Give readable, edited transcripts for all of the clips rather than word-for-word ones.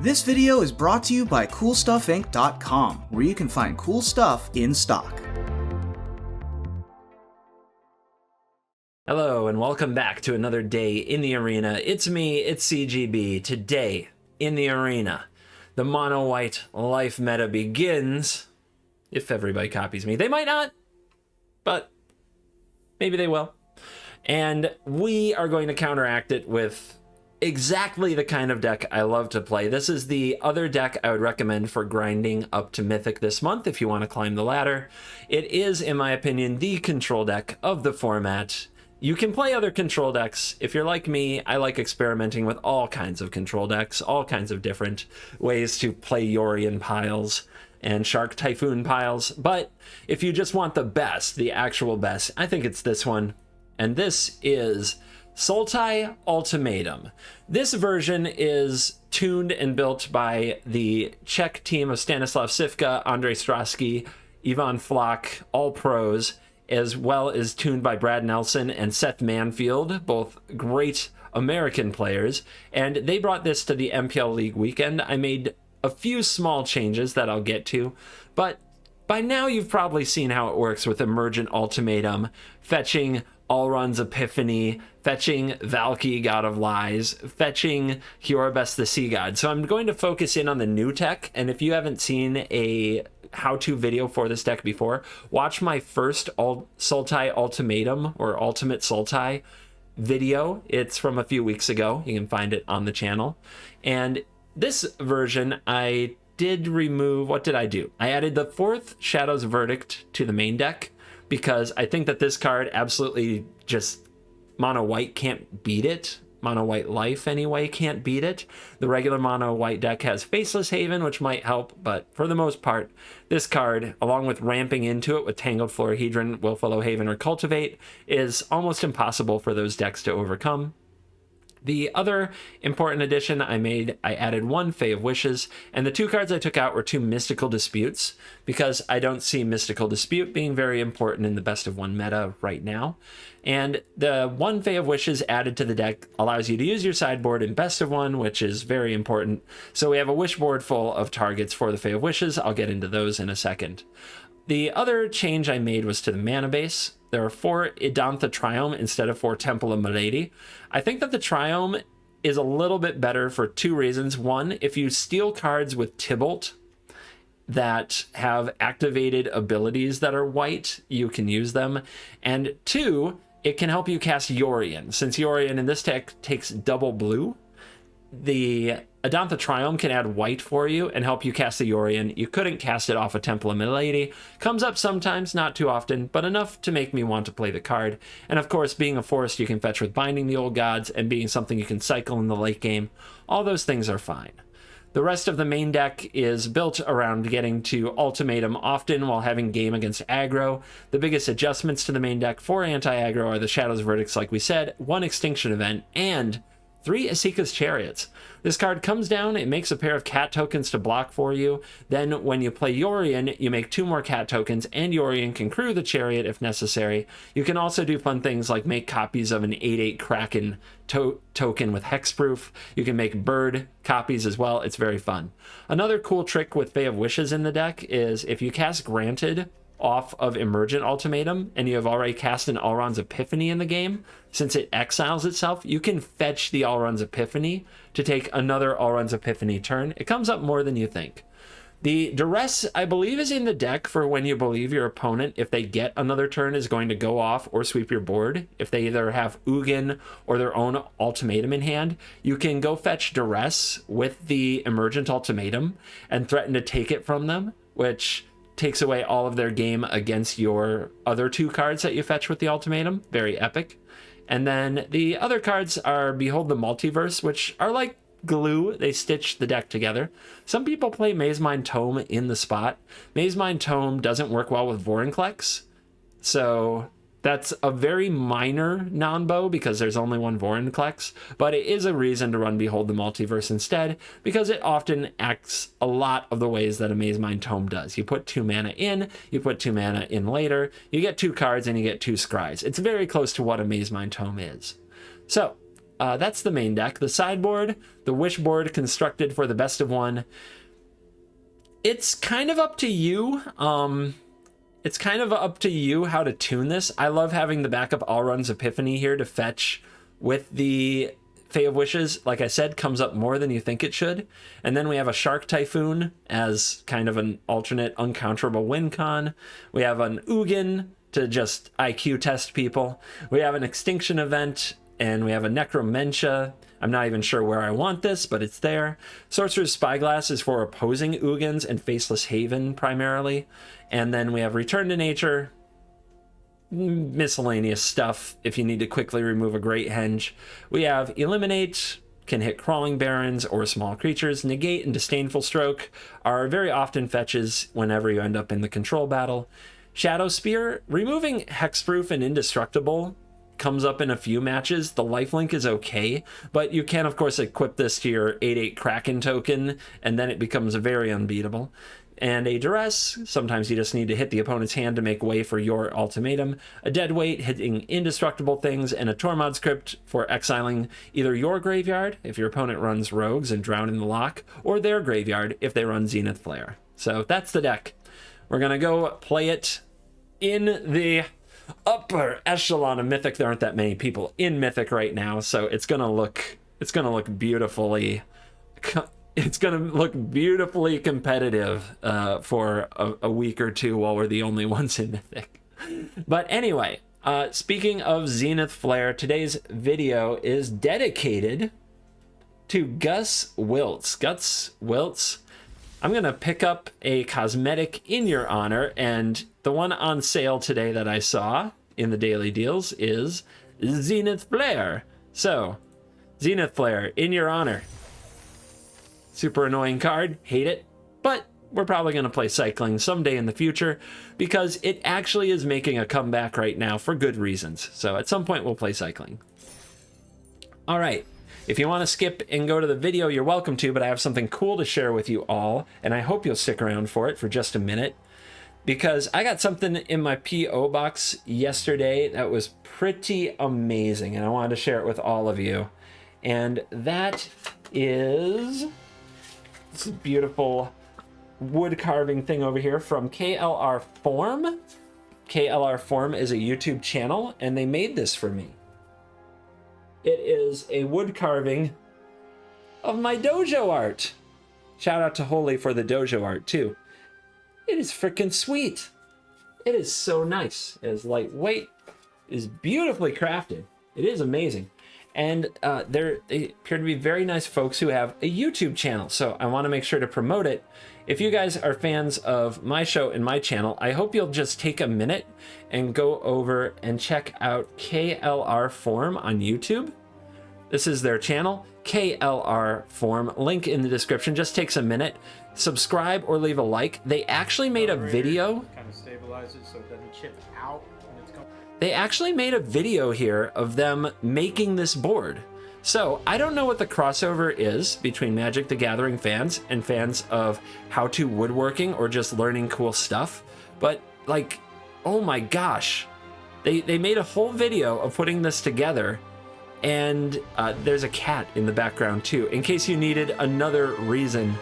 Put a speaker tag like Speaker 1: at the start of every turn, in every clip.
Speaker 1: This video is brought to you by CoolStuffInc.com, where you can find cool stuff in stock.
Speaker 2: Hello and welcome back to another day in the arena. It's me, it's CGB. Today in the arena, the mono white life meta begins. If everybody copies me, they might not, but maybe they will. And we are going to counteract it with exactly the kind of deck I love to play. This is the other deck I would recommend for grinding up to Mythic this month if you want to climb the ladder. It is, in my opinion, the control deck of the format. You can play other control decks. If you're like me, I like experimenting with all kinds of control decks, all kinds of different ways to play Yorion piles and Shark Typhoon piles. But if you just want the best, the actual best, I think it's this one. And this is Sultai Ultimatum. This version is tuned and built by the Czech team of Stanislav Sivka, Andrei Strasky, Ivan Flach, all pros, as well as tuned by Brad Nelson and Seth Manfield, both great American players. And they brought this to the MPL League weekend. I made a few small changes that I'll get to, but by now you've probably seen how it works with Emergent Ultimatum, fetching Alrund's Epiphany, fetching Valky, God of Lies, fetching Hjorabest the Sea God. So I'm going to focus in on the new tech, and if you haven't seen a how-to video for this deck before, watch my first Sultai Ultimatum or Ultimate Sultai video. It's from a few weeks ago. You can find it on the channel. And this version, I did remove, what did I do? I added the 4th Shadow's Verdict to the main deck, because I think that this card absolutely just mono white can't beat it. Mono white life anyway can't beat it. The regular mono white deck has Faceless Haven, which might help, but for the most part, this card, along with ramping into it with Tangled Florahedron, Willfullow Haven, or Cultivate, is almost impossible for those decks to overcome. The other important addition I made, I added 1 Fae of Wishes, and the 2 cards I took out were 2 Mystical Disputes, because I don't see Mystical Dispute being very important in the best of 1 meta right now. And the 1 Fae of Wishes added to the deck allows you to use your sideboard in best of 1, which is very important. So we have a wishboard full of targets for the Fae of Wishes. I'll get into those in a second. The other change I made was to the mana base. There are 4 Idantha Triome instead of 4 Temple of Milady. I think that the Triome is a little bit better for 2 reasons. One, if you steal cards with Tybalt that have activated abilities that are white, you can use them. And 2, it can help you cast Yorion. Since Yorion in this deck takes double blue, the Idantha Triome can add white for you and help you cast the Yorion. You couldn't cast it off a Temple of Milady. Comes up sometimes, not too often, but enough to make me want to play the card. And of course, being a forest you can fetch with Binding the Old Gods, and being something you can cycle in the late game, all those things are fine. The rest of the main deck is built around getting to Ultimatum often while having game against aggro. The biggest adjustments to the main deck for anti-aggro are the Shadow's Verdicts, like we said, 1 Extinction Event, and 3 Asika's Chariots. This card comes down, it makes a pair of cat tokens to block for you. Then when you play Yorion, you make 2 more cat tokens, and Yorion can crew the chariot if necessary. You can also do fun things like make copies of an 8/8 Kraken token with hexproof. You can make bird copies as well. It's very fun. Another cool trick with Fae of Wishes in the deck is if you cast Granted off of Emergent Ultimatum and you have already cast an Alrund's Epiphany in the game, since it exiles itself, you can fetch the Alrund's Epiphany to take another Alrund's Epiphany turn. It comes up more than you think. The Duress, I believe, is in the deck for when you believe your opponent, if they get another turn, is going to go off or sweep your board. If they either have Ugin or their own Ultimatum in hand, you can go fetch Duress with the Emergent Ultimatum and threaten to take it from them, which takes away all of their game against your other 2 cards that you fetch with the Ultimatum. Very epic. And then the other cards are Behold the Multiverse, which are like glue. They stitch the deck together. Some people play Mazemind Tome in the spot. Mazemind Tome doesn't work well with Vorinclex, so that's a very minor non-bow because there's only 1 Vorinclex, but it is a reason to run Behold the Multiverse instead, because it often acts a lot of the ways that a Mazemind Tome does. You put 2 mana in, you put 2 mana in later, you get 2 cards and you get 2 scries. It's very close to what a Mazemind Tome is. So that's the main deck. The sideboard, the wishboard constructed for the best of one. It's kind of up to you. It's kind of up to you how to tune this. I love having the backup Alrund's Epiphany here to fetch with the Fae of Wishes. Like I said, comes up more than you think it should. And then we have a Shark Typhoon as kind of an alternate uncounterable win con. We have an Ugin to just IQ test people. We have an Extinction Event, and we have a Necromentia. I'm not even sure where I want this, but it's there. Sorcerer's Spyglass is for opposing Ugins and Faceless Haven primarily. And then we have Return to Nature, miscellaneous stuff if you need to quickly remove a Great Henge. We have Eliminate, can hit Crawling Barons or small creatures. Negate and Disdainful Stroke are very often fetches whenever you end up in the control battle. Shadow Spear, removing Hexproof and Indestructible comes up in a few matches. The lifelink is okay, but you can of course equip this to your 8/8 Kraken token, and then it becomes very unbeatable. And a Duress, sometimes you just need to hit the opponent's hand to make way for your ultimatum. A Deadweight, hitting indestructible things, and a Tormod's Crypt for exiling either your graveyard, if your opponent runs Rogues and Drown in the Loch, or their graveyard, if they run Zenith Flare. So that's the deck. We're gonna go play it in the upper echelon of Mythic. There aren't that many people in Mythic right now, so it's gonna look beautifully competitive for a week or two while we're the only ones in Mythic. But anyway, speaking of Zenith Flare, today's video is dedicated to Gus Wiltz. I'm going to pick up a cosmetic in your honor, and the one on sale today that I saw in the daily deals is Zenith Flare. So, Zenith Flare, in your honor. Super annoying card, hate it, but we're probably going to play Cycling someday in the future because it actually is making a comeback right now for good reasons. So at some point we'll play Cycling. All right. If you want to skip and go to the video, you're welcome to, but I have something cool to share with you all, and I hope you'll stick around for it for just a minute, because I got something in my P.O. box yesterday that was pretty amazing, and I wanted to share it with all of you. And that is this beautiful wood carving thing over here from KLR Form. KLR Form is a YouTube channel, and they made this for me. It is a wood carving of my dojo art. Shout out to Holy for the dojo art too. It is freaking sweet. It is so nice. It is lightweight. It is beautifully crafted. It is amazing. And they appear to be very nice folks who have a YouTube channel. So I want to make sure to promote it. If you guys are fans of my show and my channel, I hope you'll just take a minute and go over and check out KLR Form on YouTube. This is their channel, KLR Form, link in the description. Just takes a minute. Subscribe or leave a like. They actually made a video.
Speaker 3: Kind of stabilizes so it doesn't chip out when it's going.
Speaker 2: They actually made a video here of them making this board. So I don't know what the crossover is between Magic the Gathering fans and fans of how-to woodworking or just learning cool stuff, but like, oh my gosh, they made a whole video of putting this together, and there's a cat in the background too, in case you needed another reason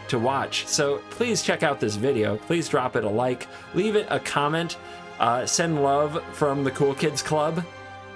Speaker 2: to watch. So please check out this video. Please drop it a like, leave it a comment, send love from the Cool Kids Club,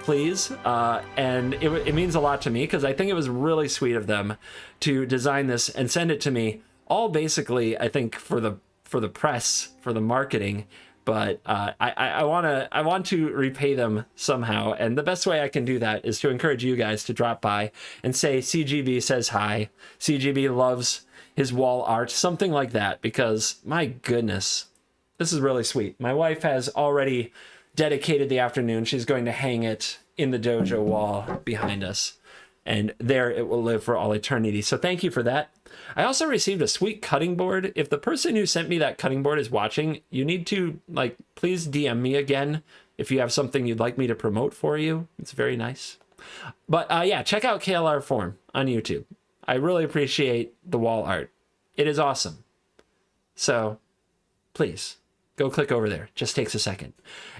Speaker 2: please. And it means a lot to me because I think it was really sweet of them to design this and send it to me, all basically I think for the press, for the marketing. But I want to repay them somehow, and the best way I can do that is to encourage you guys to drop by and say CGB says hi, CGB loves his wall art, something like that, because my goodness, this is really sweet. My wife has already dedicated the afternoon. She's going to hang it in the dojo wall behind us, and there it will live for all eternity. So thank you for that. I also received a sweet cutting board. If the person who sent me that cutting board is watching, you need to, like, please DM me again if you have something you'd like me to promote for you. It's very nice. But yeah, check out KLR Form on YouTube. I really appreciate the wall art. It is awesome. So please go click over there. Just takes a second.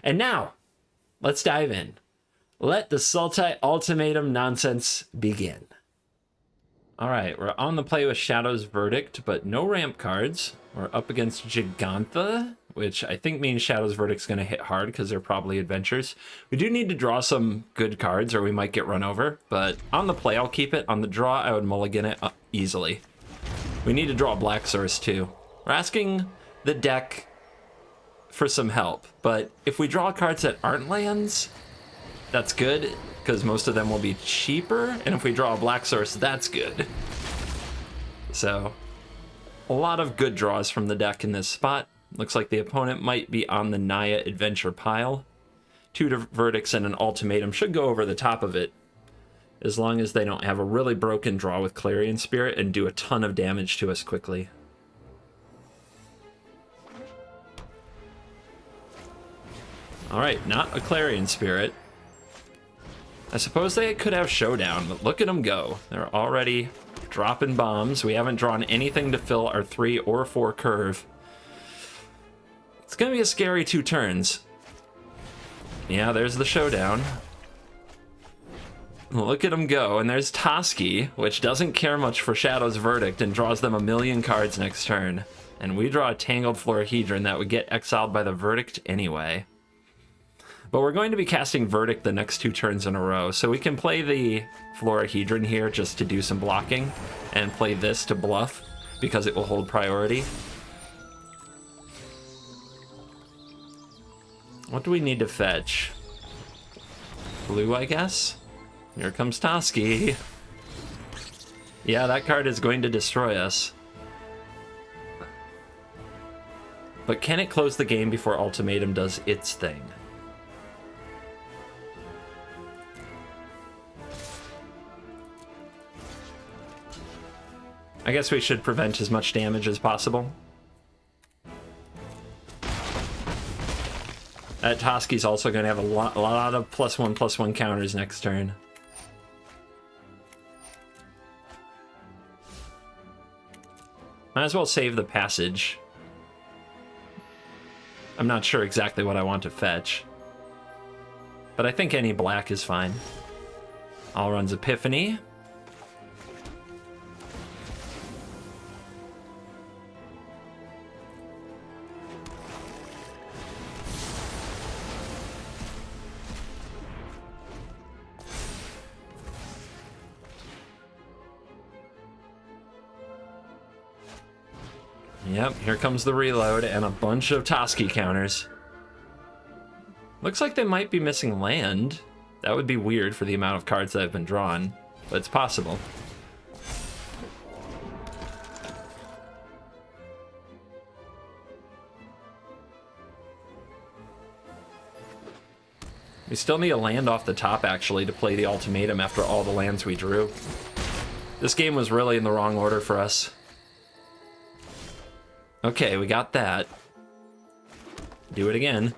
Speaker 2: And now let's dive in. Let the Sultai Ultimatum nonsense begin. All right, we're on the play with Shadow's Verdict, but no ramp cards. We're up against Gigantha, which I think means Shadow's Verdict's going to hit hard because they're probably adventures. We do need to draw some good cards or we might get run over, but on the play, I'll keep it. On the draw, I would mulligan it easily. We need to draw Black Source too. We're asking the deck for some help, but if we draw cards that aren't lands, that's good, because most of them will be cheaper, and if we draw a Black Source, that's good. So, a lot of good draws from the deck in this spot. Looks like the opponent might be on the Naya Adventure pile. 2 Verdicts and an Ultimatum should go over the top of it, as long as they don't have a really broken draw with Clarion Spirit and do a ton of damage to us quickly. Alright, not a Clarion Spirit. I suppose they could have Showdown, but look at them go. They're already dropping bombs. We haven't drawn anything to fill our 3 or 4 curve. It's going to be a scary 2 turns. Yeah, there's the Showdown. Look at them go, and there's Toski, which doesn't care much for Shadow's Verdict and draws them a million cards next turn. And we draw a Tangled Florahedron that would get exiled by the Verdict anyway. But we're going to be casting Verdict the next 2 turns in a row, so we can play the Florahedron here just to do some blocking, and play this to bluff, because it will hold priority. What do we need to fetch? Blue, I guess? Here comes Toski. Yeah, that card is going to destroy us. But can it close the game before Ultimatum does its thing? I guess we should prevent as much damage as possible. That Toski's also going to have a lot of +1/+1 counters next turn. Might as well save the passage. I'm not sure exactly what I want to fetch, but I think any black is fine. All runs Epiphany. Yep, here comes the reload and a bunch of Toski counters. Looks like they might be missing land. That would be weird for the amount of cards that have been drawn, but it's possible. We still need a land off the top, actually, to play the Ultimatum after all the lands we drew. This game was really in the wrong order for us. Okay, we got that. Do it again.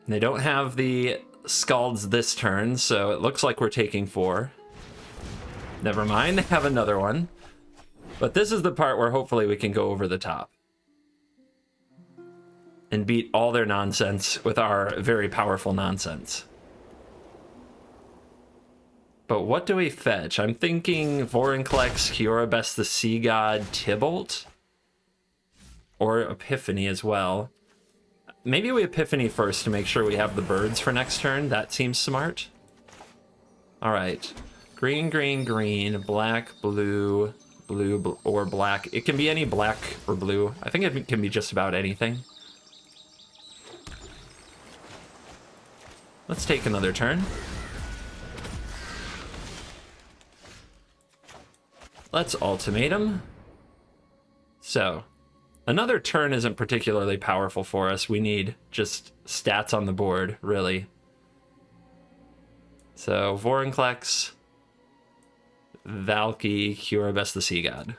Speaker 2: They don't have the Scalds this turn, so it looks like we're taking 4. Never mind, they have another one. But this is the part where hopefully we can go over the top and beat all their nonsense with our very powerful nonsense. But what do we fetch? I'm thinking Vorinclex, Kiorabest the Sea God, Tybalt, or Epiphany as well. Maybe we Epiphany first to make sure we have the birds for next turn. That seems smart. All right. Green, green, green, black, blue, blue, or black. It can be any black or blue. I think it can be just about anything. Let's take another turn. Let's Ultimatum. So, another turn isn't particularly powerful for us. We need just stats on the board, really. So, Vorinclex, Valky, Kiorabest the Sea God.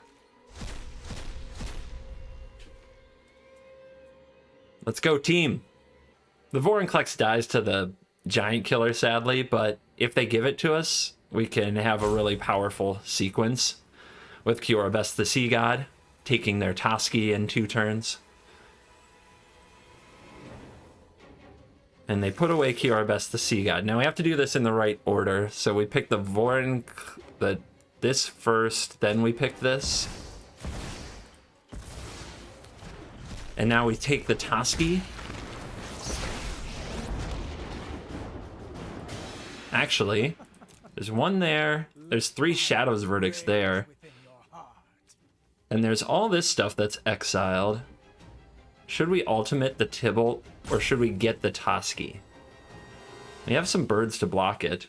Speaker 2: Let's go, team. The Vorinclex dies to the Giant Killer, sadly, but if they give it to us, we can have a really powerful sequence with Kiorabest the Sea God, taking their Toski in 2 turns. And they put away Kiarbest the Sea God. Now we have to do this in the right order. So we pick the this first, then we pick this. And now we take the Toski. Actually, there's one there. There's 3 Shadows Verdicts there. And there's all this stuff that's exiled. Should we ultimate the Tibalt, or should we get the Toski? We have some birds to block it.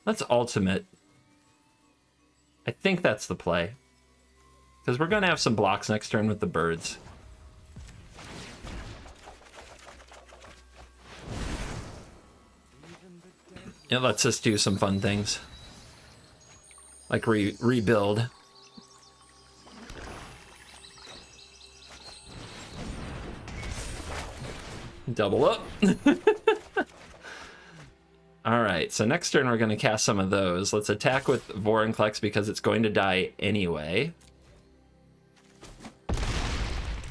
Speaker 2: Let's ultimate. I think that's the play. Because we're going to have some blocks next turn with the birds. It lets us do some fun things. Like rebuild. Double up. Alright, so next turn we're going to cast some of those. Let's attack with Vorinclex because it's going to die anyway.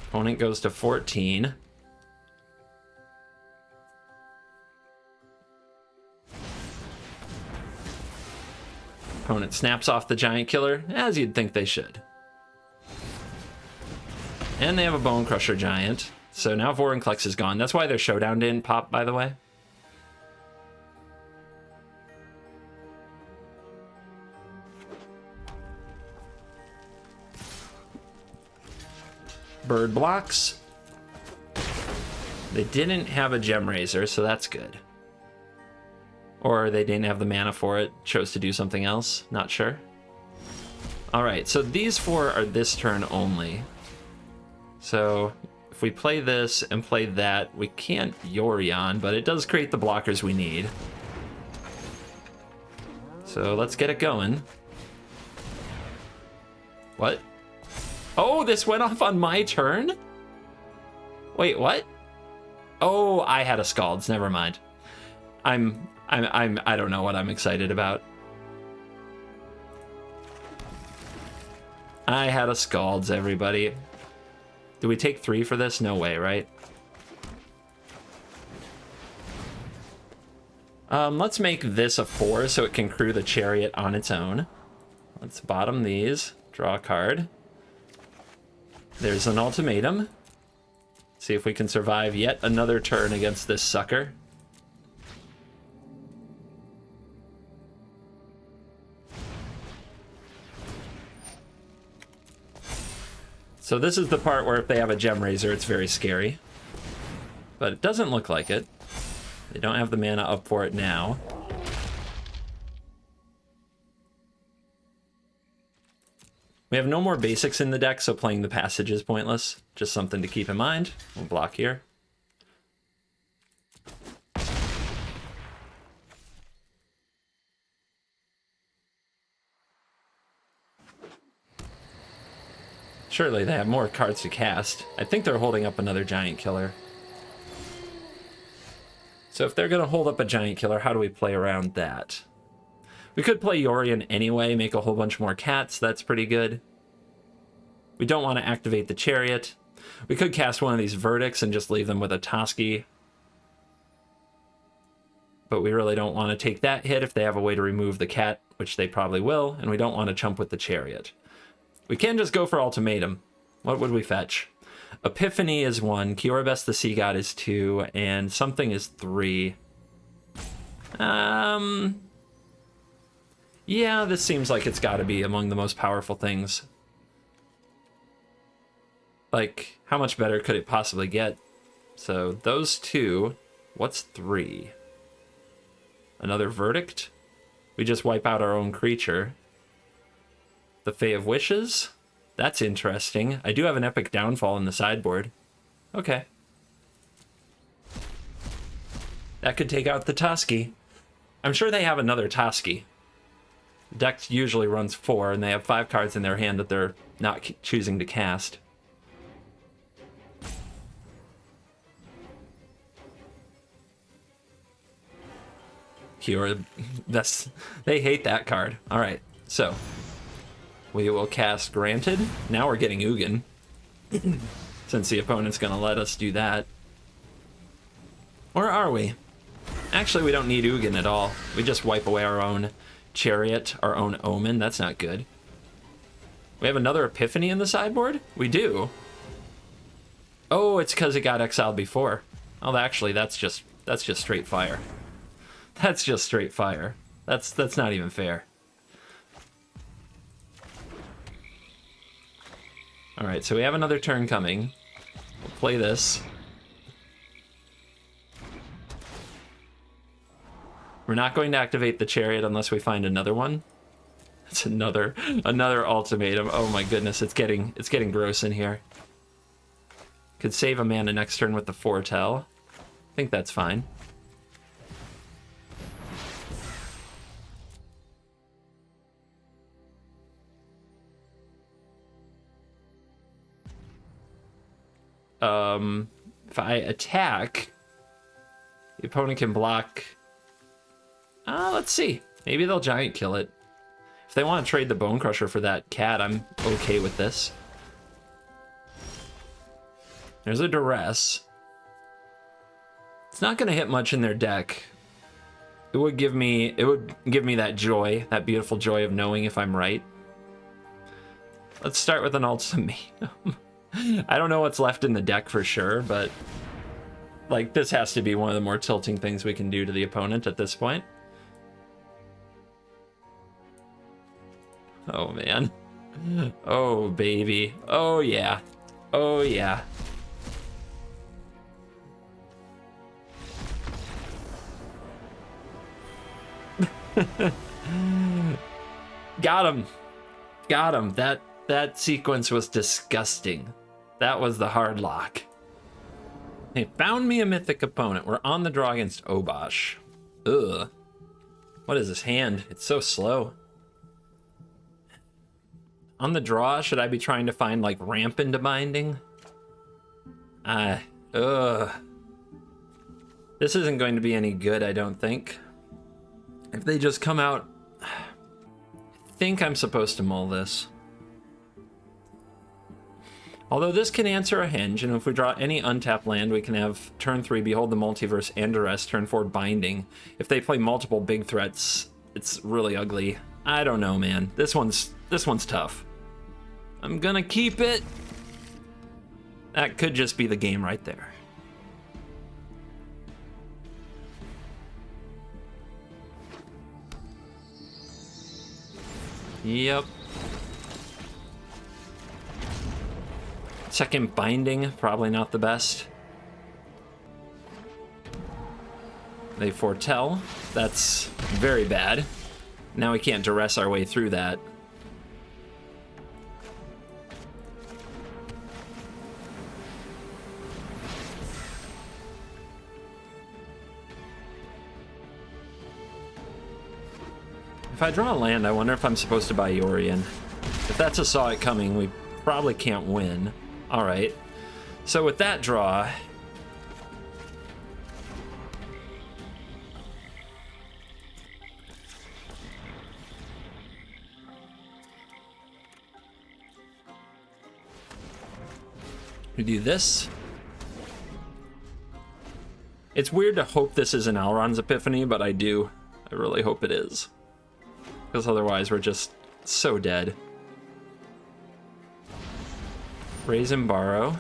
Speaker 2: Opponent goes to 14. Opponent snaps off the Giant Killer, as you'd think they should. And they have a Bone Crusher Giant. So now Vorinclex is gone. That's why their Showdown didn't pop, by the way. Bird blocks. They didn't have a Gem Raiser, so that's good. Or they didn't have the mana for it, chose to do something else, not sure. Alright, so these 4 are this turn only. So if we play this and play that, we can't Yorion, but it does create the blockers we need. So let's get it going. What? Oh, this went off on my turn? Wait, what? Oh, I had a Scalds, never mind. I don't know what I'm excited about. I had a Scalds, everybody. Do we take 3 for this? No way, right? Let's make this a 4 so it can crew the Chariot on its own. Let's bottom these, draw a card. There's an Ultimatum. See if we can survive yet another turn against this sucker. So this is the part where if they have a Gem Raiser, it's very scary. But it doesn't look like it. They don't have the mana up for it now. We have no more basics in the deck, so playing the Passage is pointless. Just something to keep in mind. We'll block here. Surely they have more cards to cast. I think they're holding up another Giant Killer. So if they're going to hold up a Giant Killer, how do we play around that? We could play Yorion anyway, make a whole bunch more cats. That's pretty good. We don't want to activate the Chariot. We could cast one of these Verdicts and just leave them with a Toski. But we really don't want to take that hit if they have a way to remove the cat, which they probably will, and we don't want to chump with the Chariot. We can just go for Ultimatum. What would we fetch? Epiphany is 1, Kiarbest the Sea God is 2, and something is 3. Yeah, this seems like it's got to be among the most powerful things. Like, how much better could it possibly get? So those 2, what's 3? Another Verdict? We just wipe out our own creature. The Fae of Wishes? That's interesting. I do have an Epic Downfall in the sideboard. Okay. That could take out the Toski. I'm sure they have another Toski. Deck usually runs 4, and they have 5 cards in their hand that they're not choosing to cast. Cure. They hate that card. All right, so we will cast Granted. Now we're getting Ugin, since the opponent's going to let us do that. Or are we? Actually, we don't need Ugin at all. We just wipe away our own Chariot, our own Omen. That's not good. We have another Epiphany in the sideboard? We do. Oh, it's because it got exiled before. Oh, actually, that's just straight fire. That's just straight fire. That's not even fair. All right, so we have another turn coming. We'll play this. We're not going to activate the Chariot unless we find another one. It's another ultimatum. Oh my goodness, it's getting gross in here. Could save a mana next turn with the Foretell. I think that's fine. If I attack, the opponent can block. Let's see. Maybe they'll giant kill it. If they want to trade the Bone Crusher for that cat, I'm okay with this. There's a Duress. It's not going to hit much in their deck. It would give me that joy, that beautiful joy of knowing if I'm right. Let's start with an Ultimatum. I don't know what's left in the deck for sure, but like this has to be one of the more tilting things we can do to the opponent at this point. Oh man. Oh baby. Oh yeah. Oh yeah. Got him. Got him. That sequence was disgusting. That was the hard lock. Hey, found me a mythic opponent. We're on the draw against Obosh. Ugh. What is this hand? It's so slow. On the draw, should I be trying to find like ramp into binding? Ugh. This isn't going to be any good, I don't think. If they just come out, I think I'm supposed to mull this. Although this can answer a Henge, and if we draw any untapped land, we can have turn 3 Behold the Multiverse and Duress, turn 4 Binding. If they play multiple big threats, it's really ugly. I don't know, man. This one's tough. I'm gonna keep it. That could just be the game right there. Yep. Second Binding, probably not the best. They Foretell. That's very bad. Now we can't Duress our way through that. If I draw a land, I wonder if I'm supposed to buy Yorion. If that's a Saw It Coming, we probably can't win. All right. So with that draw, we do this. It's weird to hope this is an Alron's Epiphany, but I do. I really hope it is. Because otherwise we're just so dead. Raise and Borrow.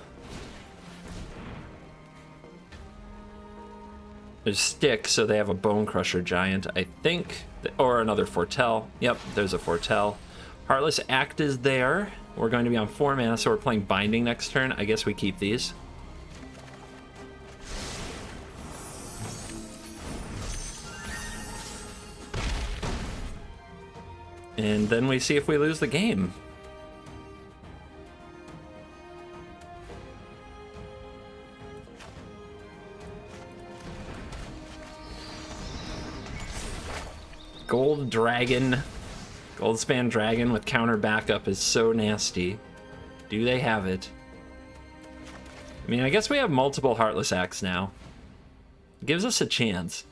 Speaker 2: There's Stick, so they have a Bone Crusher Giant, I think. Or another Foretell. Yep, there's a Foretell. Heartless Act is there. We're going to be on 4 mana, so we're playing Binding next turn. I guess we keep these. And then we see if we lose the game. Gold Dragon. Goldspan Dragon with counter backup is so nasty. Do they have it? I mean, I guess we have multiple Heartless Acts now. Gives us a chance.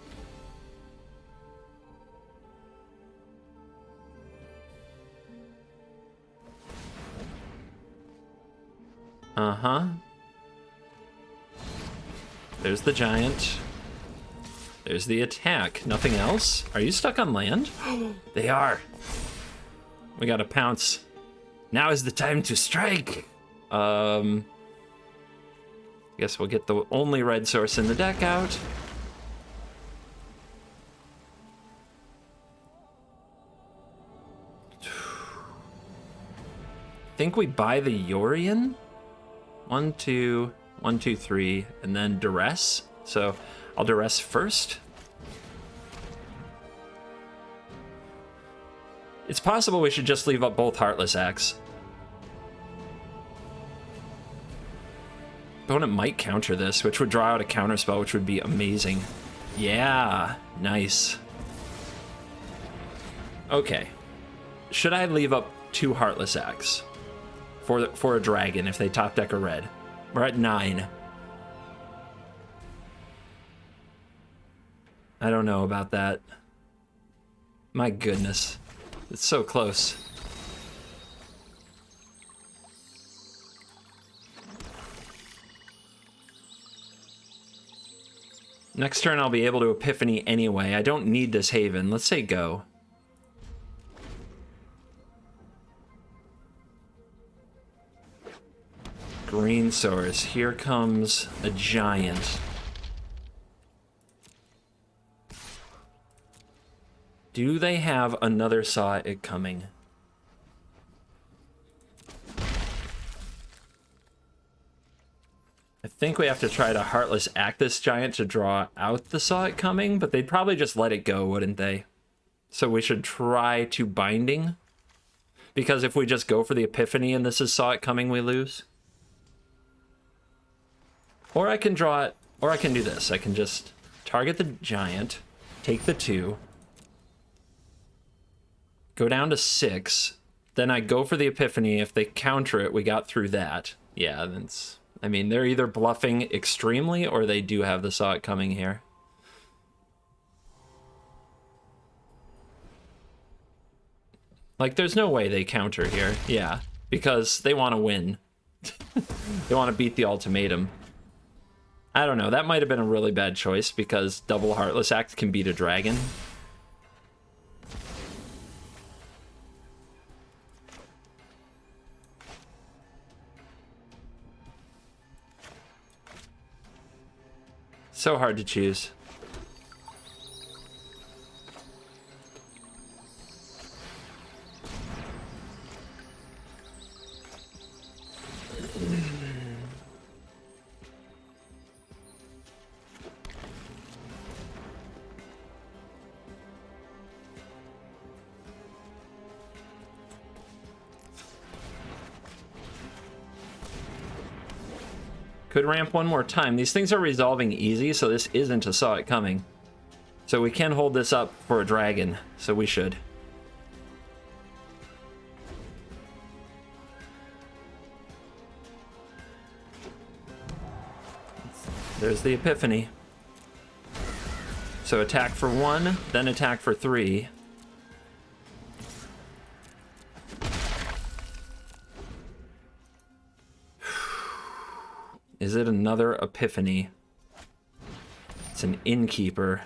Speaker 2: Uh-huh. There's the giant. There's the attack. Nothing else? Are you stuck on land? They are. We gotta pounce. Now is the time to strike. Guess we'll get the only red source in the deck out. Think we buy the Yorion? 1, 2, 1, 2, 3, and then duress. So I'll duress first. It's possible we should just leave up both Heartless Acts. Opponent might counter this, which would draw out a counterspell, which would be amazing. Yeah, nice. Okay. Should I leave up 2 Heartless Acts for a dragon if they top deck a red? We're at 9. I don't know about that. My goodness. It's so close. Next turn I'll be able to Epiphany anyway. I don't need this Haven. Let's say go. Green source. Here comes a giant. Do they have another Saw It coming? I think we have to try to Heartless Act this giant to draw out the Saw It coming, but they'd probably just let it go, wouldn't they? So we should try to Binding. Because if we just go for the Epiphany and this is Saw It coming, we lose. Or I can draw it, or I can do this. I can just target the giant, take the 2, go down to 6, then I go for the Epiphany. If they counter it, we got through that. Yeah, that's... I mean, they're either bluffing extremely or they do have the Saw It coming here. Like, there's no way they counter here. Yeah, because they want to win. They want to beat the Ultimatum. I don't know. That might have been a really bad choice because double Heartless Act can beat a dragon. So hard to choose. Could ramp one more time. These things are resolving easy, so this isn't a Saw It coming. So we can hold this up for a dragon, so we should. There's the Epiphany. So attack for 1, then attack for 3. Is it another Epiphany? It's an Innkeeper.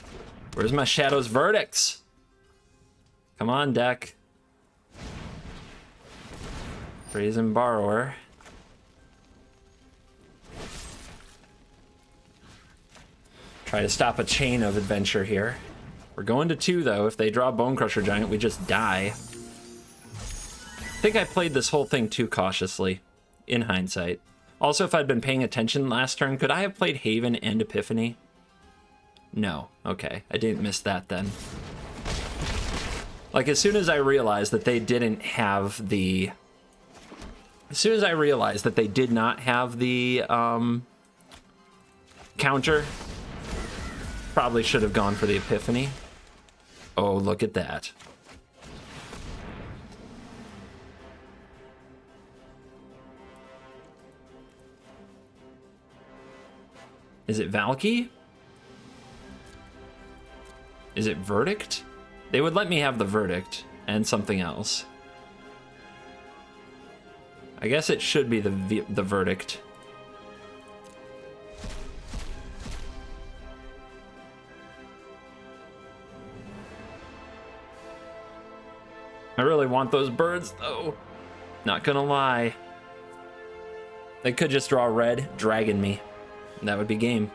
Speaker 2: Where's my Shadow's Verdicts? Come on, deck. Brazen Borrower. Try to stop a chain of adventure here. We're going to 2, though. If they draw Bone Crusher Giant, we just die. I think I played this whole thing too cautiously, in hindsight. Also, if I'd been paying attention last turn, could I have played Haven and Epiphany? No. Okay, I didn't miss that then. Like, as soon as I realized that they didn't have the... As soon as I realized that they did not have the, counter, probably should have gone for the Epiphany. Oh, look at that. Is it Valky? Is it Verdict? They would let me have the Verdict and something else. I guess it should be the verdict. I really want those birds, though. Not gonna lie. They could just draw red, dragon me. And that would be game.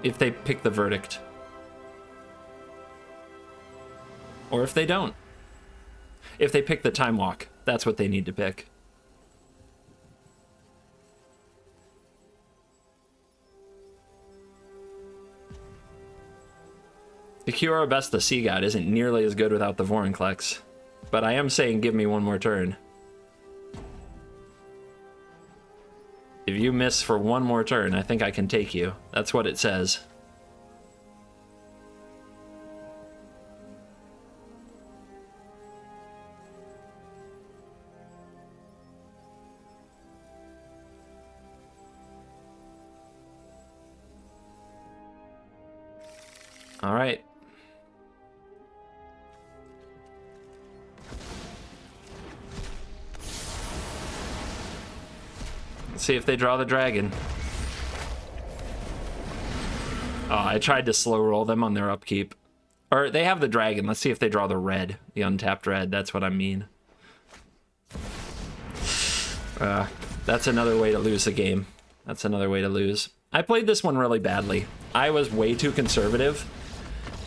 Speaker 2: If they pick the verdict. Or if they don't. If they pick the time walk, that's what they need to pick. The Kiora Best the Sea God isn't nearly as good without the Vorinclex, but I am saying give me one more turn. If you miss for one more turn, I think I can take you. That's what it says. All right. Let's see if they draw the dragon. Oh, I tried to slow roll them on their upkeep. Or they have the dragon. Let's see if they draw the red. The untapped red. That's what I mean. That's another way to lose the game. That's another way to lose. I played this one really badly. I was way too conservative.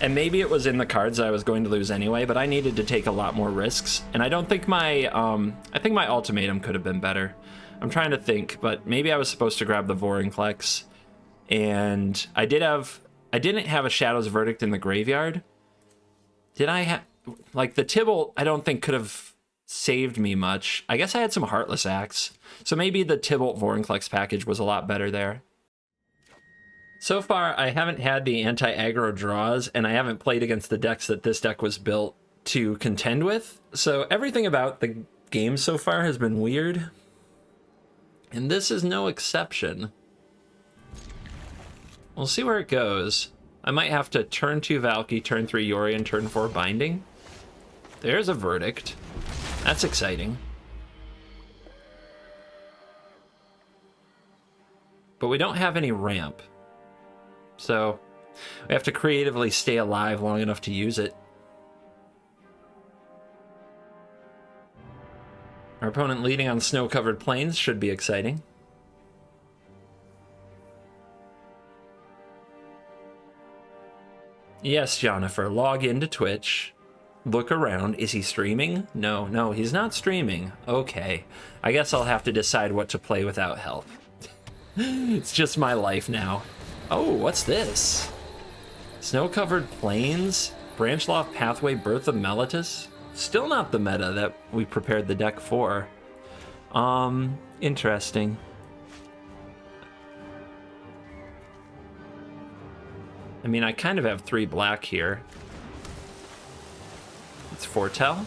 Speaker 2: And maybe it was in the cards I was going to lose anyway, but I needed to take a lot more risks. And I don't think my, I think my ultimatum could have been better. I'm trying to think, but maybe I was supposed to grab the Vorinclex. And I didn't have a Shadow's Verdict in the graveyard. Did I have, like the Tibble, I don't think could have saved me much. I guess I had some Heartless Axe. So maybe the Tibble Vorinclex package was a lot better there. So far, I haven't had the anti-aggro draws, and I haven't played against the decks that this deck was built to contend with. So everything about the game so far has been weird. And this is no exception. We'll see where it goes. I might have to turn 2 Valky, turn 3 Yori, and turn 4 Binding. There's a verdict. That's exciting. But we don't have any ramp. So we have to creatively stay alive long enough to use it. Our opponent leading on snow-covered plains should be exciting. Yes, Jennifer, log into Twitch. Look around. Is he streaming? No, he's not streaming. Okay. I guess I'll have to decide what to play without help. It's just my life now. Oh, what's this? Snow-covered plains? Branchloft Pathway, Birth of Meletus? Still not the meta that we prepared the deck for. Interesting. I mean, I kind of have 3 black here. It's Foretell.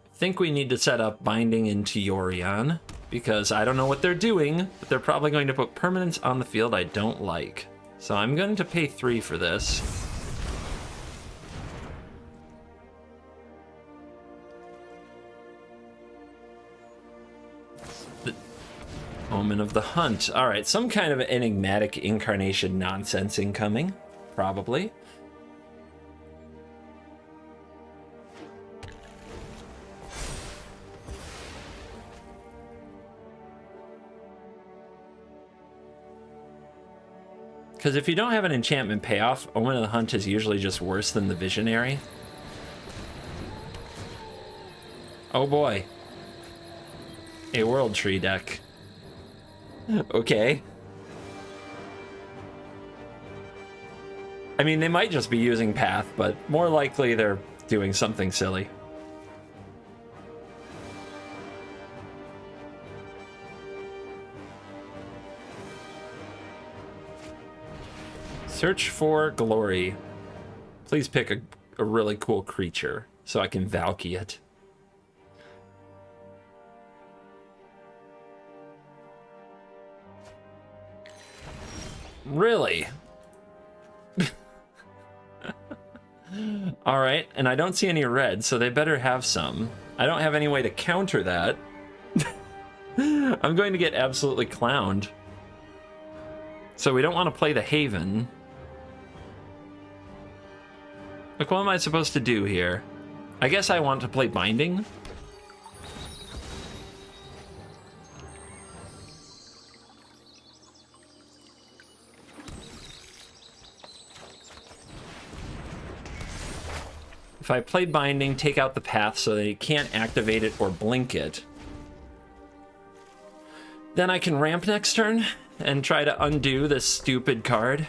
Speaker 2: I think we need to set up Binding into Yorion, because I don't know what they're doing, but they're probably going to put permanents on the field I don't like. So I'm going to pay 3 for this. The Omen of the Hunt. All right, some kind of enigmatic incarnation nonsense incoming, probably. Because if you don't have an enchantment payoff, Omen of the Hunt is usually just worse than the Visionary. Oh boy. A World Tree deck. Okay. I mean, they might just be using Path, but more likely they're doing something silly. Search for glory. Please pick a really cool creature so I can Valky it. Really? All right, and I don't see any red, so they better have some. I don't have any way to counter that. I'm going to get absolutely clowned. So we don't want to play the Haven. Like, what am I supposed to do here? I guess I want to play Binding. If I play Binding, take out the path so they can't activate it or blink it, then I can ramp next turn and try to undo this stupid card.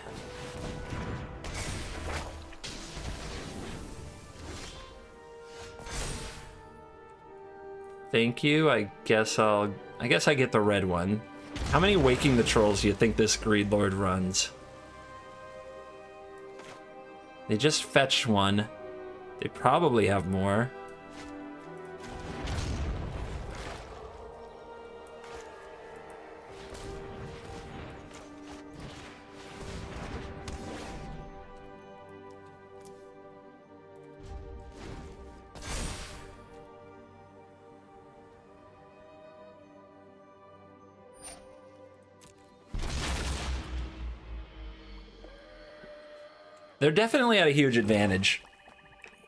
Speaker 2: Thank you. I guess I get the red one. How many Waking the Trolls do you think this Greed Lord runs? They just fetched one. They probably have more. They're definitely at a huge advantage.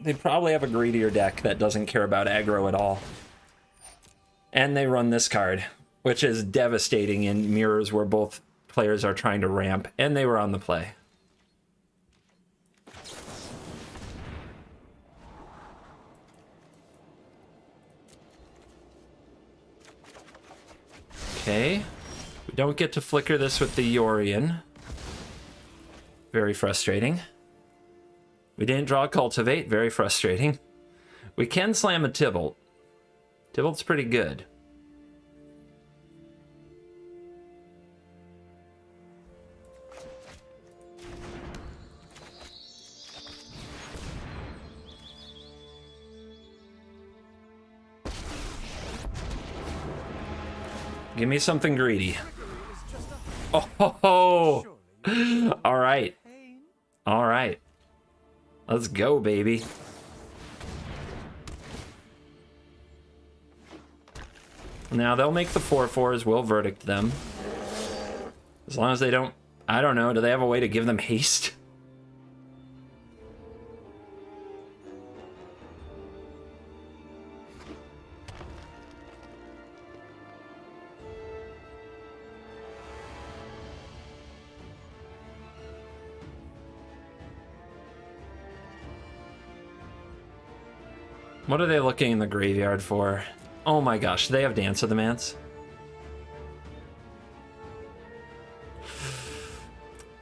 Speaker 2: They probably have a greedier deck that doesn't care about aggro at all. And they run this card, which is devastating in mirrors where both players are trying to ramp, and they were on the play. Okay. We don't get to flicker this with the Yorion. Very frustrating. We didn't draw a Cultivate. Very frustrating. We can slam a Tibalt. Tibalt's pretty good. Give me something greedy. Oh, ho, ho. All right. All right. Let's go, baby. Now, they'll make the 4/4s. We'll verdict them. As long as they don't... I don't know. Do they have a way to give them haste? What are they looking in the graveyard for? Oh my gosh, they have Dance of the Mance.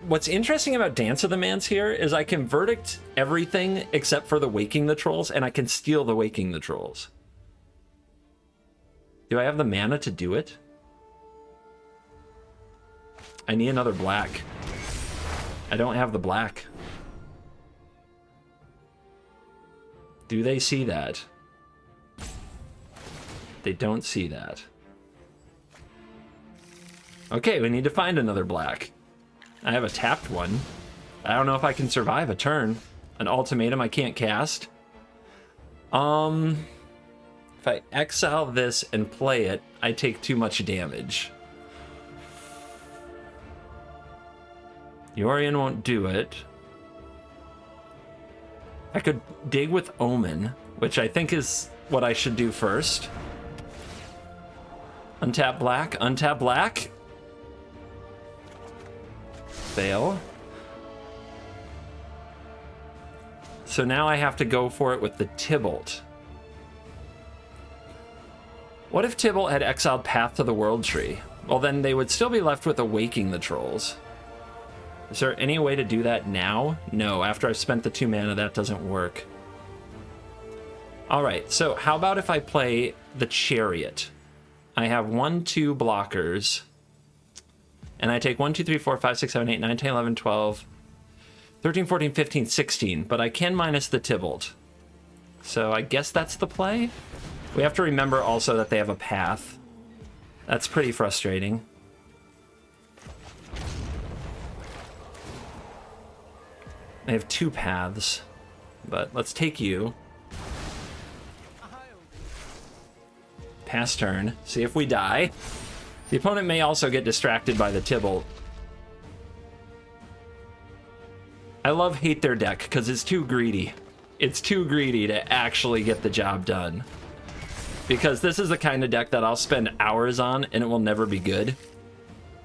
Speaker 2: What's interesting about Dance of the Mance here is I can verdict everything except for the Waking the Trolls, and I can steal the Waking the Trolls. Do I have the mana to do it? I need another black. I don't have the black. Do they see that? They don't see that. Okay, we need to find another black. I have a tapped one. I don't know if I can survive a turn. An ultimatum I can't cast. If I exile this and play it, I take too much damage. Yorion won't do it. I could dig with Omen, which I think is what I should do first. Untap black, untap black. Fail. So now I have to go for it with the Tibalt. What if Tibalt had exiled Path to the World Tree? Well, then they would still be left with Awaking the Trolls. Is there any way to do that now? No, after I've spent the 2 mana, that doesn't work. All right, so how about if I play the Chariot? I have 1, 2 blockers. And I take 1, 2, 3, 4, 5, 6, 7, 8, 9, 10, 11, 12, 13, 14, 15, 16. But I can minus the Tibalt. So I guess that's the play? We have to remember also that they have a path. That's pretty frustrating. They have 2 paths. but let's take you. Pass turn, see if we die. The opponent may also get distracted by the Tibalt. I hate their deck because it's too greedy. It's too greedy to actually get the job done. Because this is the kind of deck that I'll spend hours on and it will never be good.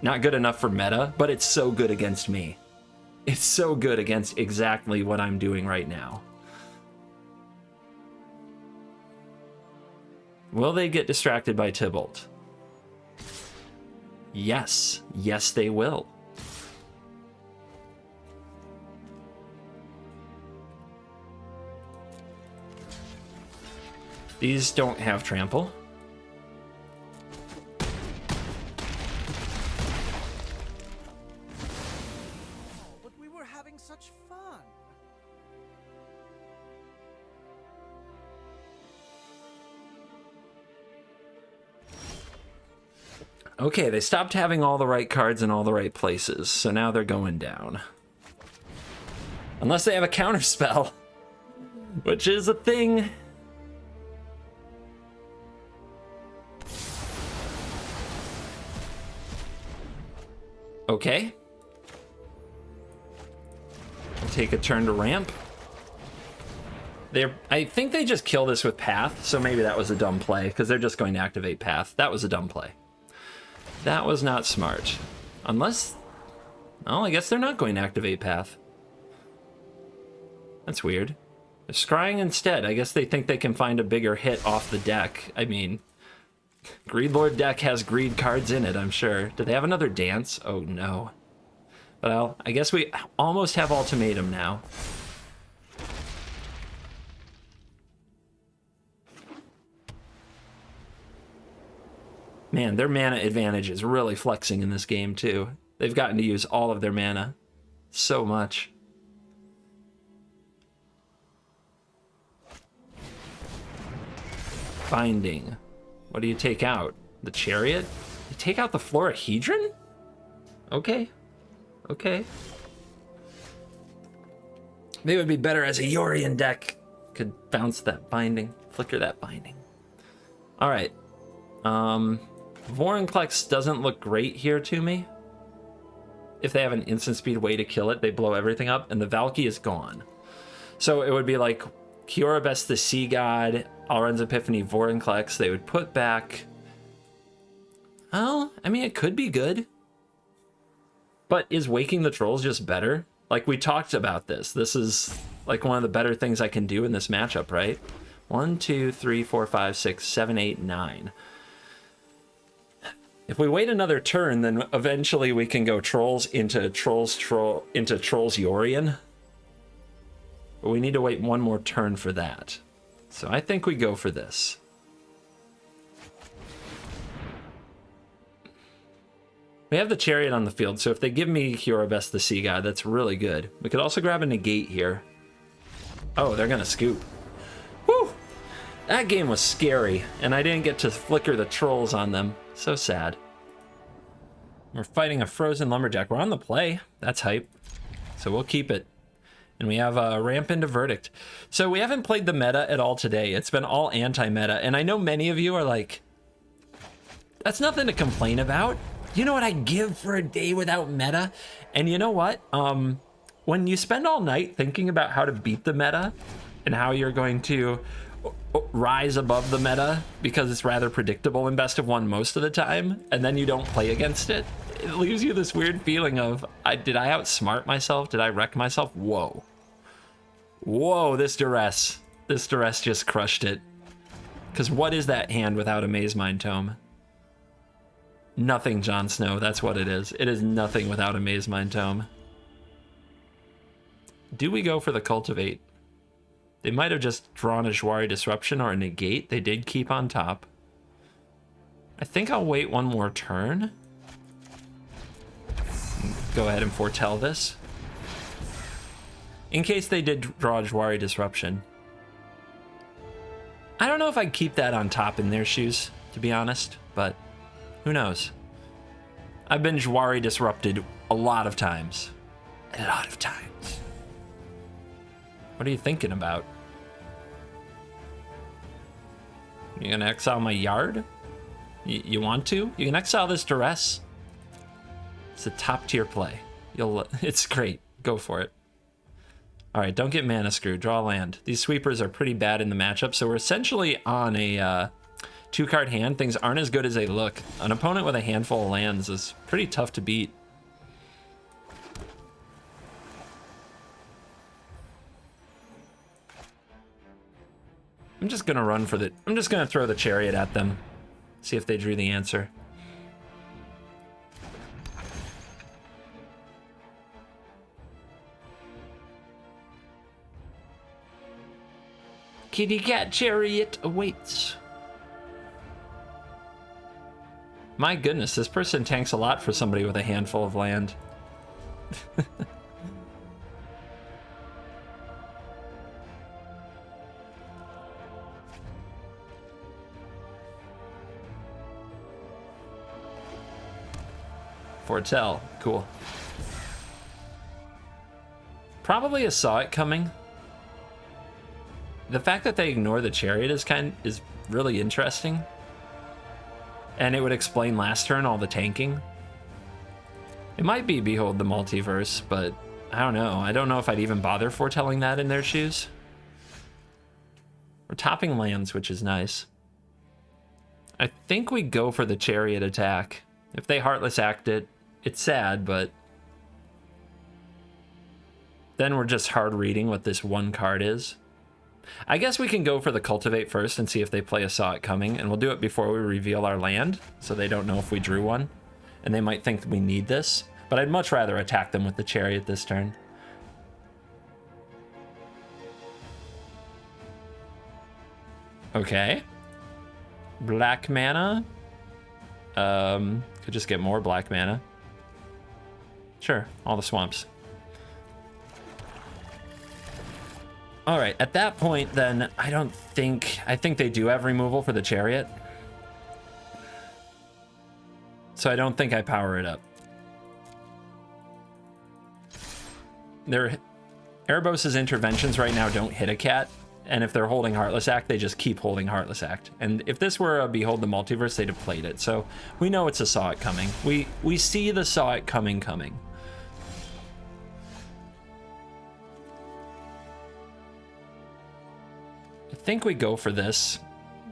Speaker 2: Not good enough for meta, but it's so good against me. It's so good against exactly what I'm doing right now. Will they get distracted by Tibalt? Yes. Yes, they will. These don't have trample.
Speaker 4: But we were having such fun.
Speaker 2: Okay, they stopped having all the right cards in all the right places, so now they're going down. Unless they have a counter spell, which is a thing. Okay. We'll take a turn to ramp. I think they just kill this with Path, so maybe that was a dumb play, because they're just going to activate Path. That was a dumb play. That was not smart. Unless... well, I guess they're not going to activate Path. That's weird. They're scrying instead. I guess they think they can find a bigger hit off the deck. I mean... Greedlord deck has greed cards in it, I'm sure. Do they have another dance? Oh, no. Well, I guess we almost have Ultimatum now. Man, their mana advantage is really flexing in this game, too. They've gotten to use all of their mana. So much. Binding. What do you take out? The Chariot? You take out the Florahedron? Okay. Okay. They would be better as a Yorion deck. Could bounce that binding. Flicker that binding. Alright. Vorinclex doesn't look great here to me. If they have an instant speed way to kill it, they blow everything up, and the Valky is gone. So it would be like Kiorabest the Sea God, Alren's Epiphany, Vorinclex. They would put back... well, I mean, it could be good. But is Waking the Trolls just better? Like, we talked about this. This is, like, one of the better things I can do in this matchup, right? 1, 2, 3, 4, 5, 6, 7, 8, 9. If we wait another turn, then eventually we can go Trolls into Trolls Yorion. But we need to wait one more turn for that. So I think we go for this. We have the Chariot on the field, so if they give me Kiorabest the Sea God, that's really good. We could also grab a Negate here. Oh, they're gonna scoop. Whew! That game was scary, and I didn't get to flicker the trolls on them. So sad. We're fighting a frozen lumberjack. We're on the play. That's hype. So we'll keep it. And we have a ramp into Verdict. So we haven't played the meta at all today. It's been all anti-meta. And I know many of you are like, that's nothing to complain about. You know what I give for a day without meta? And you know what? When you spend all night thinking about how to beat the meta and how you're going to rise above the meta because it's rather predictable in best of one most of the time, and then you don't play against it, it leaves you this weird feeling of, did I outsmart myself? Did I wreck myself? Whoa. Whoa, this duress. This duress just crushed it. Because what is that hand without a Maze Mind Tome? Nothing, Jon Snow. That's what it is. It is nothing without a Maze Mind Tome. Do we go for the Cultivate? They might have just drawn a Jwari Disruption or a Negate. They did keep on top. I think I'll wait one more turn. Go ahead and foretell this. In case they did draw a Jwari Disruption. I don't know if I'd keep that on top in their shoes, to be honest, but who knows? I've been Jwari Disrupted a lot of times. A lot of times. What are you thinking about? You gonna exile my yard? You want to? You can exile this duress. It's a top tier play. It's great. Go for it. All right, don't get mana screwed. Draw land. These sweepers are pretty bad in the matchup, so we're essentially on a 2-card hand. Things aren't as good as they look. An opponent with a handful of lands is pretty tough to beat. I'm just gonna I'm just gonna throw the chariot at them. See if they drew the answer. Kitty cat chariot awaits. My goodness, this person tanks a lot for somebody with a handful of land. Foretell, cool. Probably saw it coming. The fact that they ignore the chariot is really interesting. And it would explain last turn all the tanking. It might be Behold the Multiverse, but I don't know. I don't know if I'd even bother foretelling that in their shoes. We're topping lands, which is nice. I think we go for the chariot attack. If they Heartless Act it, it's sad, but then we're just hard reading what this one card is. I guess we can go for the Cultivate first and see if they play a Saw It Coming, and we'll do it before we reveal our land, so they don't know if we drew one, and they might think that we need this, but I'd much rather attack them with the chariot this turn. Okay. Black mana. Could just get more black mana. Sure, all the swamps. All right, at that point, then, I think they do have removal for the chariot. So I don't think I power it up. Erebos' interventions right now don't hit a cat, and if they're holding Heartless Act, they just keep holding Heartless Act. And if this were a Behold the Multiverse, they'd have played it. So we know it's a Saw It Coming. We see the Saw It Coming. I think we go for this.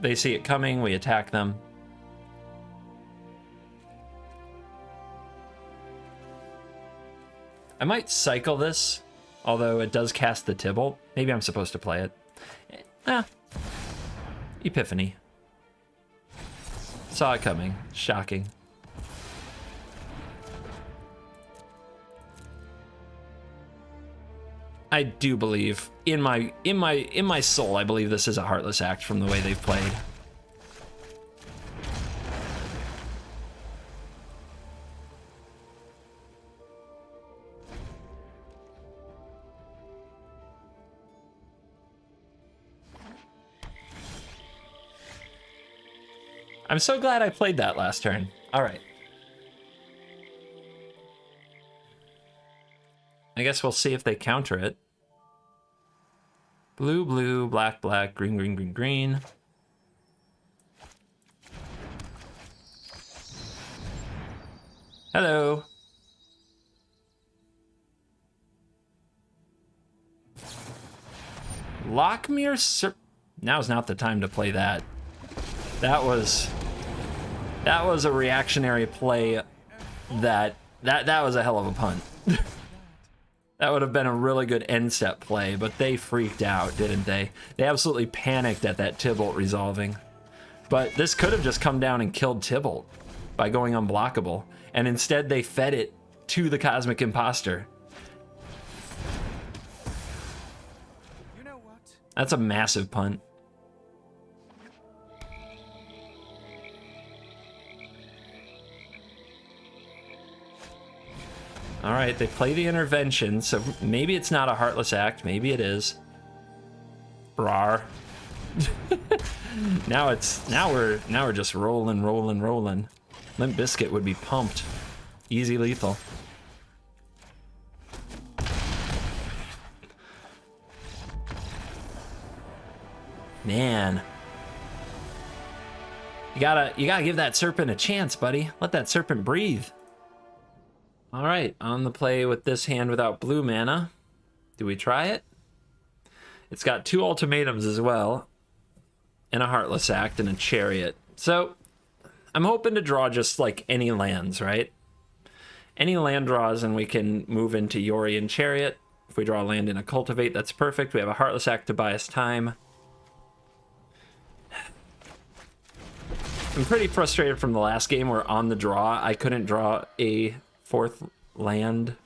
Speaker 2: They see it coming, we attack them. I might cycle this, although it does cast the Tibalt. Maybe I'm supposed to play it. Epiphany. Saw it coming. Shocking. I do believe in my soul, I believe this is a Heartless Act from the way they've played. I'm so glad I played that last turn. All right. I guess we'll see if they counter it. Blue, blue, black, black, green, green, green, green. Hello. Lockmere Now's not the time to play that. That was a reactionary play that was a hell of a punt. That would have been a really good end step play, but they freaked out, didn't they? They absolutely panicked at that Tibalt resolving. But this could have just come down and killed Tibalt by going unblockable, and instead they fed it to the Cosmic Imposter.
Speaker 4: You know what?
Speaker 2: That's a massive punt. All right, they play the intervention, so maybe it's not a Heartless Act, maybe it is. Brar. now we're just rolling. Limp Bizkit would be pumped. Easy lethal. Man. You gotta give that serpent a chance, buddy. Let that serpent breathe. All right, on the play with this hand without blue mana. Do we try it? It's got 2 ultimatums as well, and a Heartless Act and a Chariot. So I'm hoping to draw just like any lands, right? Any land draws, and we can move into Yori and Chariot. If we draw a land in a Cultivate, that's perfect. We have a Heartless Act to buy us time. I'm pretty frustrated from the last game where on the draw, I couldn't draw a 4th land,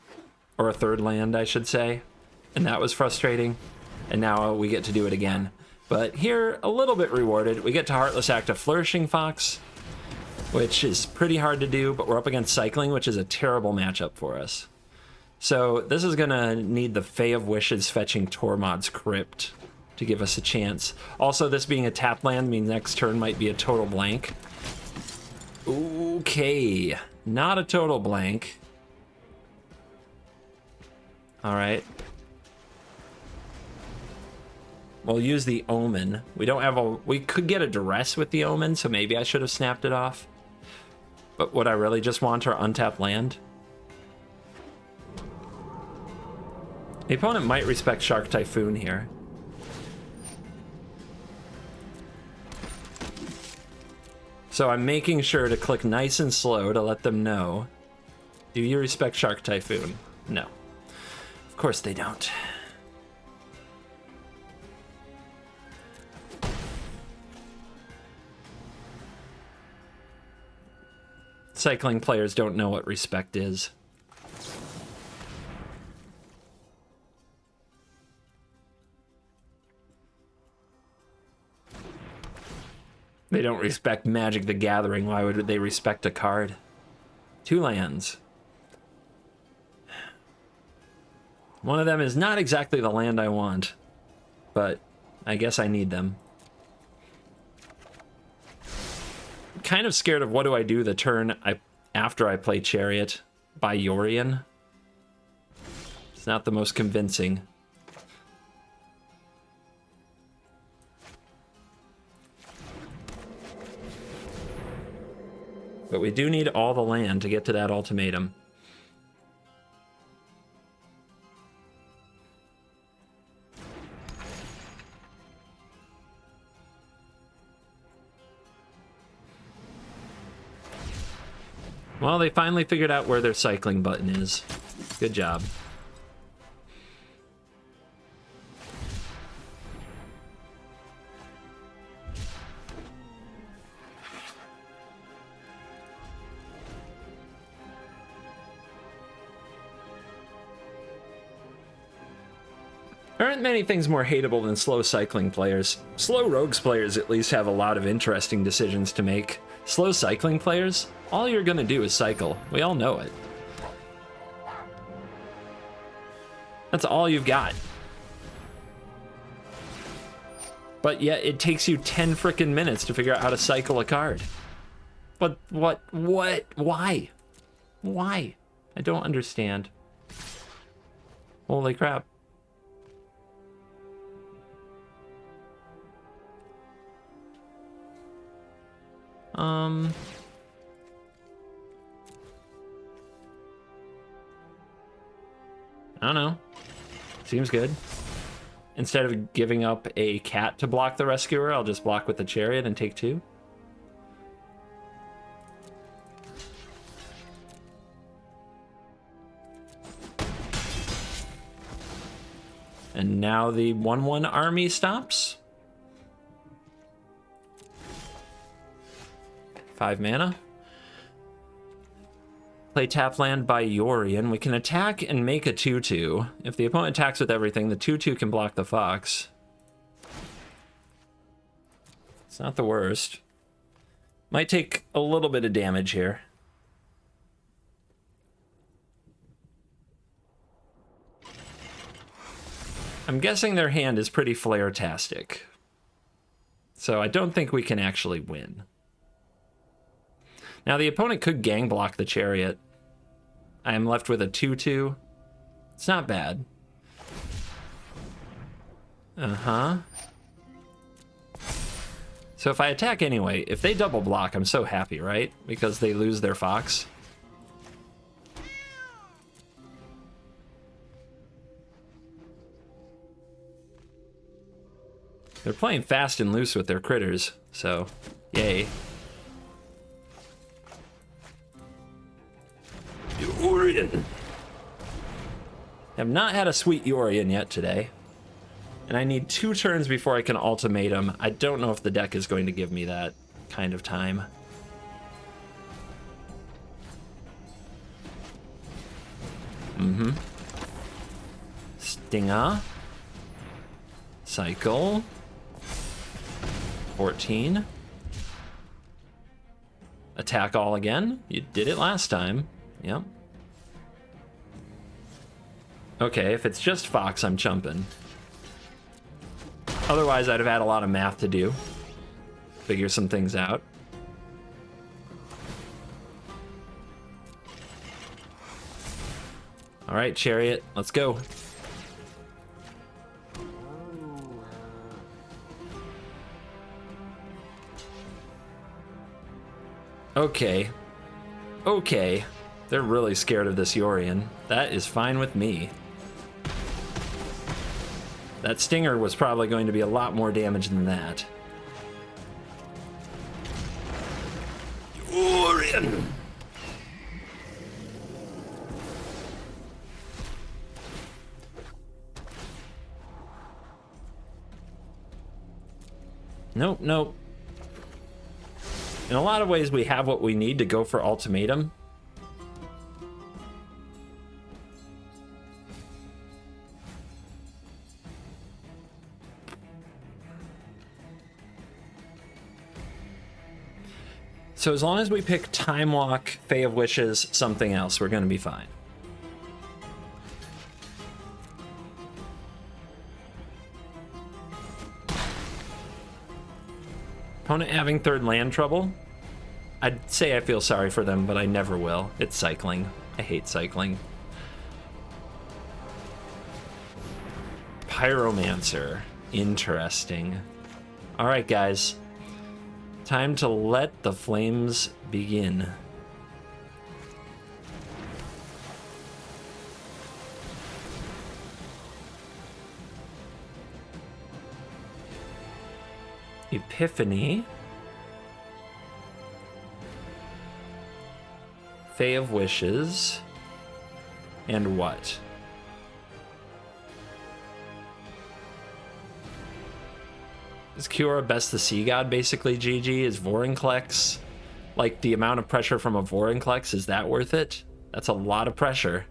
Speaker 2: or a 3rd land, I should say. And that was frustrating. And now we get to do it again. But here, a little bit rewarded. We get to Heartless Act a Flourishing Fox, which is pretty hard to do, but we're up against Cycling, which is a terrible matchup for us. So this is going to need the Fae of Wishes fetching Tormod's Crypt to give us a chance. Also, this being a tap land means next turn might be a total blank. Okay, not a total blank. All right. We'll use the Omen. We don't have a... We could get a Duress with the Omen, so maybe I should have snapped it off. But would I really just want our untapped land? The opponent might respect Shark Typhoon here. So I'm making sure to click nice and slow to let them know. Do you respect Shark Typhoon? No. Of course they don't. Cycling players don't know what respect is. They don't respect Magic the Gathering. Why would they respect a card? 2 lands. One of them is not exactly the land I want, but I guess I need them. I'm kind of scared of what do I do the turn after I play Chariot by Yorion. It's not the most convincing. But we do need all the land to get to that ultimatum. Well, they finally figured out where their cycling button is. Good job. There aren't many things more hateable than slow cycling players. Slow rogues players at least have a lot of interesting decisions to make. Slow cycling players, all you're gonna do is cycle. We all know it. That's all you've got. But yet it takes you 10 frickin' minutes to figure out how to cycle a card. But what, why? Why? I don't understand. Holy crap. I don't know. Seems good. Instead of giving up a cat to block the rescuer, I'll just block with the Chariot and take 2. And now the 1/1 army stops. 5 mana. Play tap land by Yorion. We can attack and make a 2/2. If the opponent attacks with everything, the 2/2 can block the Fox. It's not the worst. Might take a little bit of damage here. I'm guessing their hand is pretty flare-tastic. So I don't think we can actually win. Now the opponent could gang block the Chariot. I am left with a 2/2. It's not bad. Uh-huh. So if I attack anyway, if they double block, I'm so happy, right? Because they lose their Fox. They're playing fast and loose with their critters, so yay. Yorion. Have not had a sweet Yorion yet today. And I need 2 turns before I can Ultimatum. I don't know if the deck is going to give me that kind of time. Stinger. Cycle. 14. Attack all again. You did it last time. Yep. Okay, if it's just Fox, I'm chumping. Otherwise, I'd have had a lot of math to do. Figure some things out. All right, Chariot, let's go. Okay. Okay. They're really scared of this Yorion. That is fine with me. That Stinger was probably going to be a lot more damage than that. Yorion! Nope, nope. In a lot of ways, we have what we need to go for Ultimatum. So as long as we pick Time Walk, Fae of Wishes, something else, we're going to be fine. Opponent having 3rd land trouble? I'd say I feel sorry for them, but I never will. It's cycling. I hate cycling. Pyromancer. Interesting. All right, guys. Time to let the flames begin. Epiphany. Fae of Wishes. And what? Is Kiora best the Sea God basically, GG? Is Vorinclex, like the amount of pressure from a Vorinclex, is that worth it? That's a lot of pressure.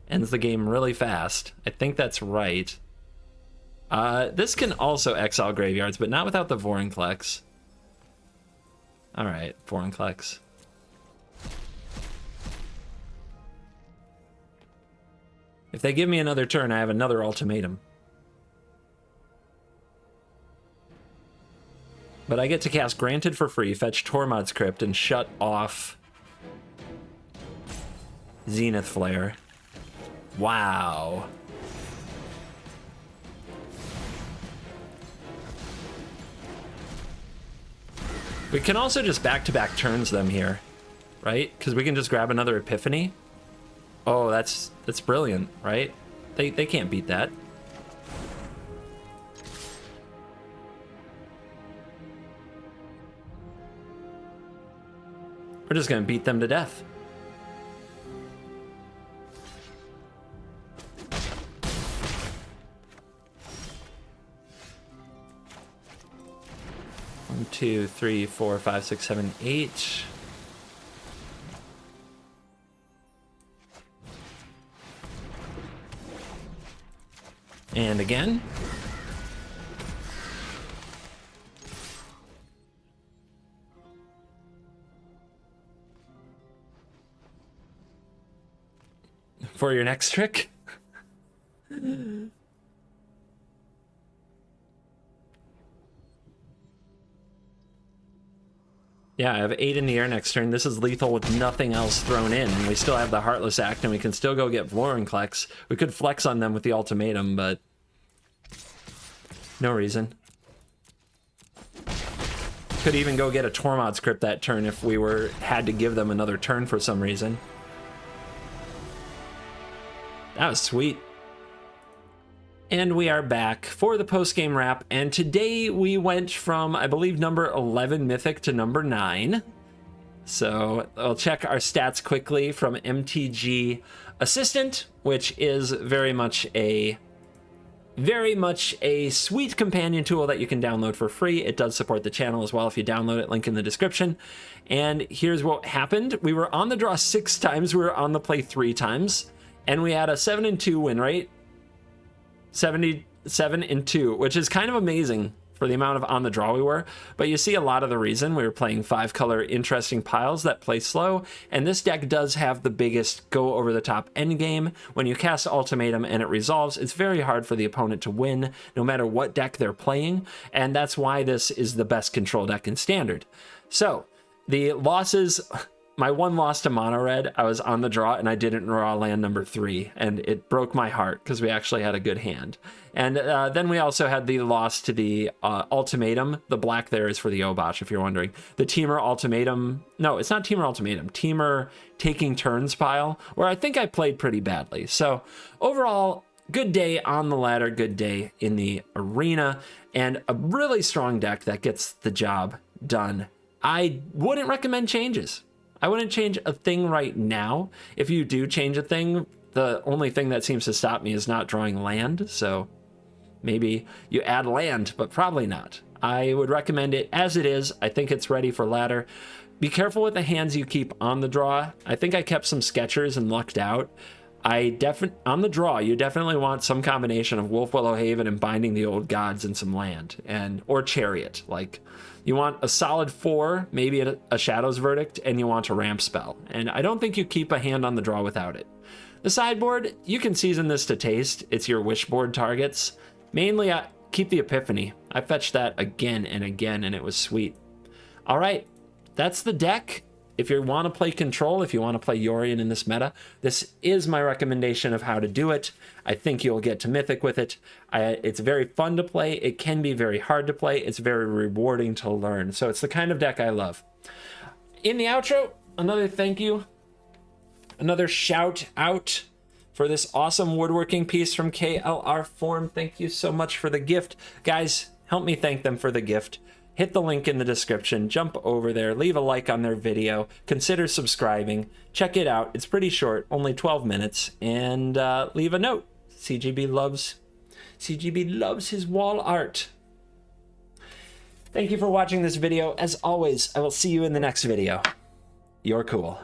Speaker 2: Ends the game really fast. I think that's right. This can also exile graveyards, but not without the Vorinclex. Alright, Vorinclex. If they give me another turn, I have another Ultimatum. But I get to cast Granted for free, fetch Tormod's Crypt, and shut off Zenith Flare. Wow. We can also just back-to-back turns them here, right? Because we can just grab another Epiphany. Oh, that's brilliant, right? They can't beat that. We're just gonna beat them to death. One, 2, 3, 4, 5, 6, 7, 8. And again. For your next trick. Yeah, I have 8 in the air next turn. This is lethal with nothing else thrown in. We still have the Heartless Act, and we can still go get Vorinclex. We could flex on them with the Ultimatum, but no reason. Could even go get a Tormod's Crypt that turn if we had to give them another turn for some reason. That was sweet. And we are back for the post-game wrap, and today we went from, I believe, number 11 Mythic to number 9. So I'll check our stats quickly from MTG Assistant, which is very much a sweet companion tool that you can download for free. It does support the channel as well if you download it, link in the description. And here's what happened. We were on the draw 6 times, we were on the play 3 times, and we had a 7-2 win rate. 77-2, which is kind of amazing for the amount of on the draw we were, but you see a lot of the reason. We were playing 5-color interesting piles that play slow, and this deck does have the biggest go over the top end game. When you cast Ultimatum and it resolves, it's very hard for the opponent to win no matter what deck they're playing, and that's why this is the best control deck in Standard. So the losses, my one loss to mono red, I was on the draw and I didn't draw land number 3, and it broke my heart because we actually had a good hand. And then we also had the loss to the Ultimatum. The black there is for the Obosh, if you're wondering. The Temur Ultimatum, no, it's not Temur Ultimatum, Temur Taking Turns pile, where I think I played pretty badly. So overall, good day on the ladder, good day in the arena, and a really strong deck that gets the job done. I wouldn't recommend changes. I wouldn't change a thing right now. If you do change a thing, the only thing that seems to stop me is not drawing land. So maybe you add land, but probably not. I would recommend it as it is. I think it's ready for ladder. Be careful with the hands you keep on the draw. I think I kept some Sketchers and lucked out. On the draw, you definitely want some combination of Wolf Willow Haven and Binding the Old Gods and some land, or Chariot. Like, you want a solid 4, maybe a Shadow's Verdict, and you want a ramp spell. And I don't think you keep a hand on the draw without it. The sideboard, you can season this to taste. It's your wishboard targets. Mainly, keep the Epiphany. I fetched that again and again, and it was sweet. All right, that's the deck. If you want to play control, if you want to play Yorion in this meta, this is my recommendation of how to do it. I think you'll get to Mythic with it. It's very fun to play. It can be very hard to play. It's very rewarding to learn. So it's the kind of deck I love. In the outro, another thank you, another shout out for this awesome woodworking piece from KLR Form. Thank you so much for the gift. Guys, help me thank them for the gift. Hit the link in the description, jump over there, leave a like on their video, consider subscribing, check it out. It's pretty short, only 12 minutes, and leave a note. CGB loves his wall art. Thank you for watching this video. As always, I will see you in the next video. You're cool.